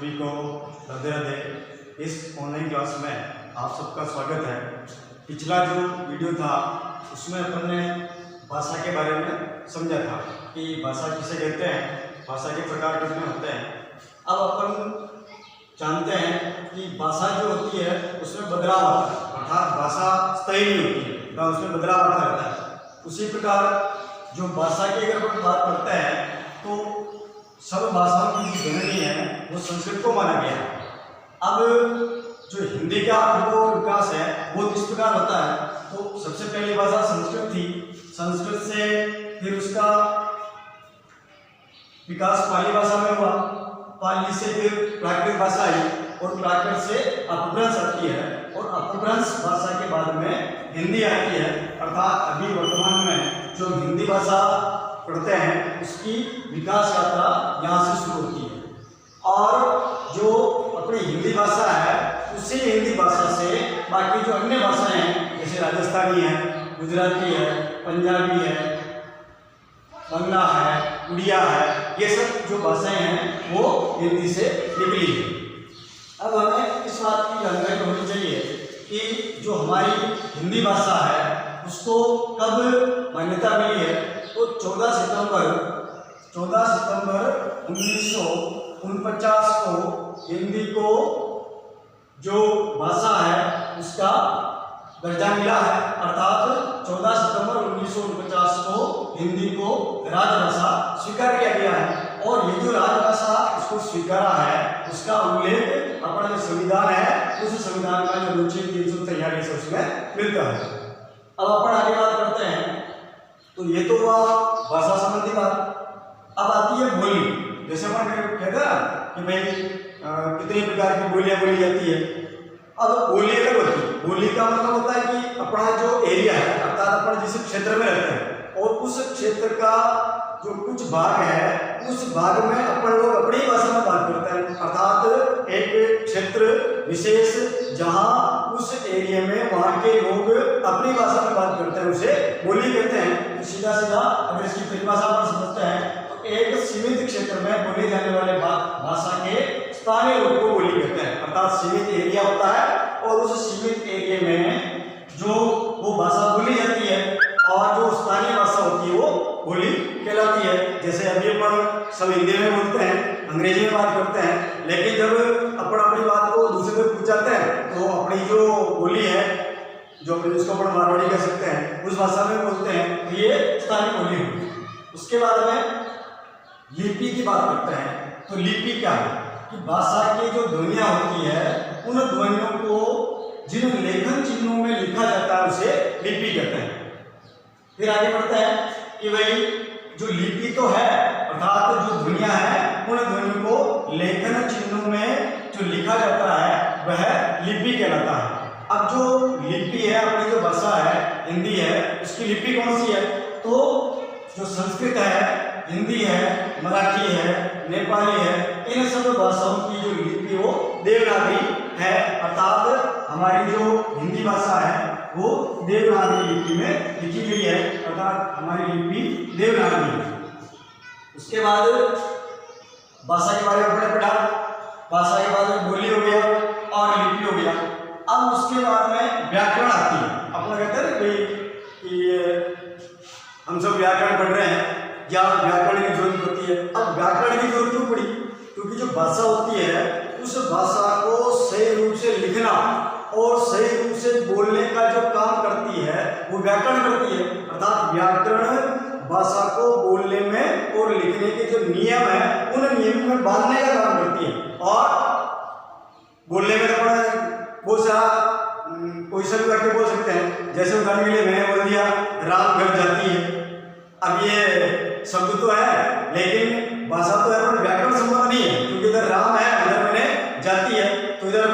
सभी को राधे राधे। इस ऑनलाइन क्लास में आप सबका स्वागत है। पिछला जो वीडियो था उसमें अपन ने भाषा के बारे में समझा था कि भाषा किसे कहते हैं, भाषा के प्रकार कितने होते हैं। अब अपन जानते हैं कि भाषा जो होती है उसमें बदलाव आता है, अर्थात भाषा स्थायी नहीं होती है, तो उसमें बदलाव आता रहता है। उसी प्रकार जो भाषा की अगर अपन बात करते हैं तो सब भाषाओं की जो जननी है वो संस्कृत को माना गया है। अब जो हिंदी का जो विकास है वो इस प्रकार होता है, तो सबसे पहली भाषा संस्कृत थी। संस्कृत से फिर उसका विकास पाली भाषा में हुआ, पाली से फिर प्राकृत भाषा आई और प्राकृत से अपभ्रंश आती है और अपभ्रंश भाषा के बाद में हिंदी आती है। अर्थात अभी वर्तमान में जो हिंदी भाषा पढ़ते हैं उसकी विकास यात्रा यहाँ से शुरू होती है। और जो अपनी हिंदी भाषा है उसी हिंदी भाषा से बाकी जो अन्य भाषाएं हैं जैसे राजस्थानी है, गुजराती है, पंजाबी है, बंगला है, उड़िया है, ये सब जो भाषाएं हैं वो हिंदी से निकली है। अब हमें इस बात की जानकारी होनी चाहिए कि जो हमारी हिंदी भाषा है उसको कब मान्यता मिली है। तो 14 सितंबर 1949 को हिंदी को जो भाषा है उसका दर्जा मिला है। अर्थात 14 सितंबर 1949 को हिंदी को राजभाषा स्वीकार किया गया है और ये जो राजभाषा उसको स्वीकारा है उसका उल्लेख अपना जो संविधान है उस संविधान का जो अनुच्छेद 343 है उसमें मिलता है। अब अपन आगे बात करते हैं। तो ये तो हुआ भाषा संबंधी बात। अब आती है बोली। जैसे अपन कहते हैं कि भाई कितने प्रकार की बोलियां बोली जाती है। अब बोली अलग होती है। बोली का मतलब होता है कि अपना जो एरिया है अर्थात अपन जिस क्षेत्र में रहते हैं और उस क्षेत्र का जो कुछ भाग है उस भाग में अपन लोग अपनी भाषा में बात करते हैं। अर्थात एक क्षेत्र विशेष जहां उस एरिया में वहां के लोग अपनी भाषा में बात करते हैं उसे बोली कहते हैं। तो सीधा सीधा अगर इसकी परिभाषा पर समझते हैं तो एक सीमित क्षेत्र में बोले जाने वाले भाषा के स्थानीय रूप को बोली कहते हैं। अर्थात सीमित एरिया होता है और उस सीमित एरिया में जो वो भाषा बोली जाती है और जो स्थानीय भाषा होती है वो बोली कहलाती है। जैसे अभी अपन सब हिंदी में बोलते हैं, अंग्रेजी में बात करते हैं, लेकिन जब अपन अपनी बात को दूसरे से पूछ जाते हैं तो अपनी जो बोली है जो अपनी जिसको अपन मारवाड़ी कह सकते हैं उस भाषा में बोलते हैं तो ये स्थानीय बोली होगी। उसके बाद में लिपि की बात करते हैं। तो लिपि क्या है कि भाषा की जो ध्वनियां होती है उन ध्वनियों को जिन लेखन चिन्हों में लिखा जाता है उसे लिपि कहते हैं। फिर आगे बढ़ते हैं कि भाई जो लिपि तो है अर्थात जो ध्वनियां हैं उन ध्वनियों को लेखन चिन्हों में जो लिखा जाता है वह लिपि कहलाता है। अब जो लिपि है अपनी जो भाषा है हिंदी है उसकी लिपि कौन सी है। तो जो संस्कृत है, हिंदी है, मराठी है, नेपाली है, इन सब भाषाओं की जो लिपि वो देवनागरी है। अर्थात हमारी जो हिंदी भाषा है वो देवनागरी लिपि में लिखी गई है। अर्थात हमारी लिपि देवनागरी है। उसके बाद भाषा के बारे में हमने पढ़ा। भाषा के बाद में बोली हो गया और लिपि हो गया। अब उसके बाद में व्याकरण आती है। अपना कहते हैं ना कि हम सब व्याकरण पढ़ रहे हैं या व्याकरण की जरूरत होती है। अब व्याकरण की जरूरत क्यों पड़ी? क्योंकि जो भाषा होती है उस भाषा को सही रूप से लिखना और सही रूप से बोलने का जो काम करती है वो व्याकरण करती है। अर्थात व्याकरण भाषा को बोलने में और लिखने के जो नियम है उन नियमों में बांधने का काम करती है। और बोलने में तो बहुत सारा कोई सा भी वाक्य बोल सकते हैं। जैसे उदाहरण के लिए मैंने बोल दिया राम घर जाती है। अब ये शब्द तो है लेकिन भाषा तो है पर व्याकरण संबंध नहीं है, क्योंकि इधर राम है उधर मैंने जाती है तो इधर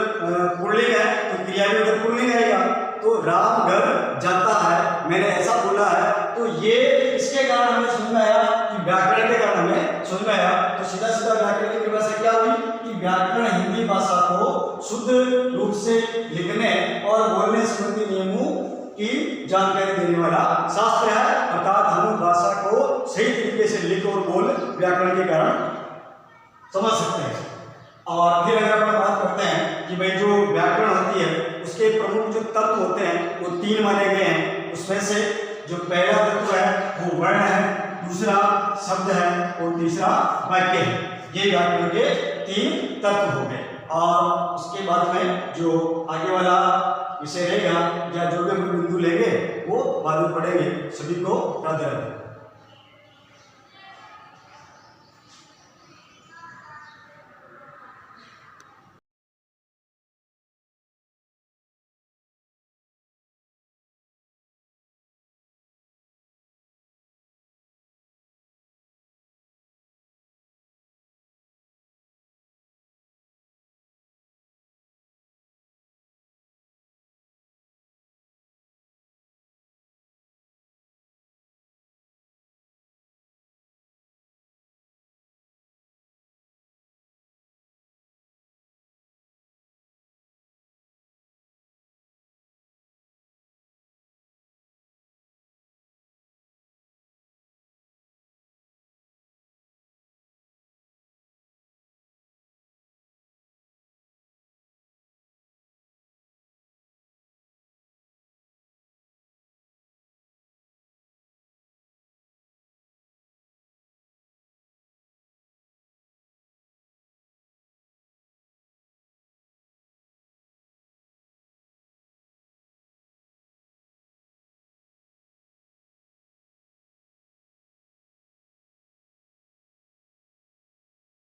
पुल्लिंग है तो क्रिया भी उधर पुल्लिंग आएगा। तो राम घर जाता है मैंने ऐसा बोला है। तो ये इसके कारण हमें समझ में आया कि व्याकरण के कारण हमें समझ में आया। तो सीधा सीधा व्याकरण की परिभाषा क्या हुई कि व्याकरण हिंदी भाषा को शुद्ध रूप से लिखने और बोलने संबंधी नियमों की जानकारी देने वाला शास्त्र है। अर्थात हम भाषा को सही तरीके से लिख और बोल व्याकरण के कारण समझ सकते हैं। और फिर अगर अपन बात करते हैं कि भाई जो व्याकरण होती है उसके प्रमुख जो तत्व होते हैं वो 3 माने गए हैं। उसमें से जो पहला तत्व है वो वर्ण है, दूसरा शब्द है और तीसरा वाक्य है। ये व्याकरण के 3 तत्व हो गए। और उसके बाद में जो आगे वाला विषय रहेगा या जो भी हम बिंदु लेंगे वो बाद में पढ़ेंगे। सभी को राधे राधे।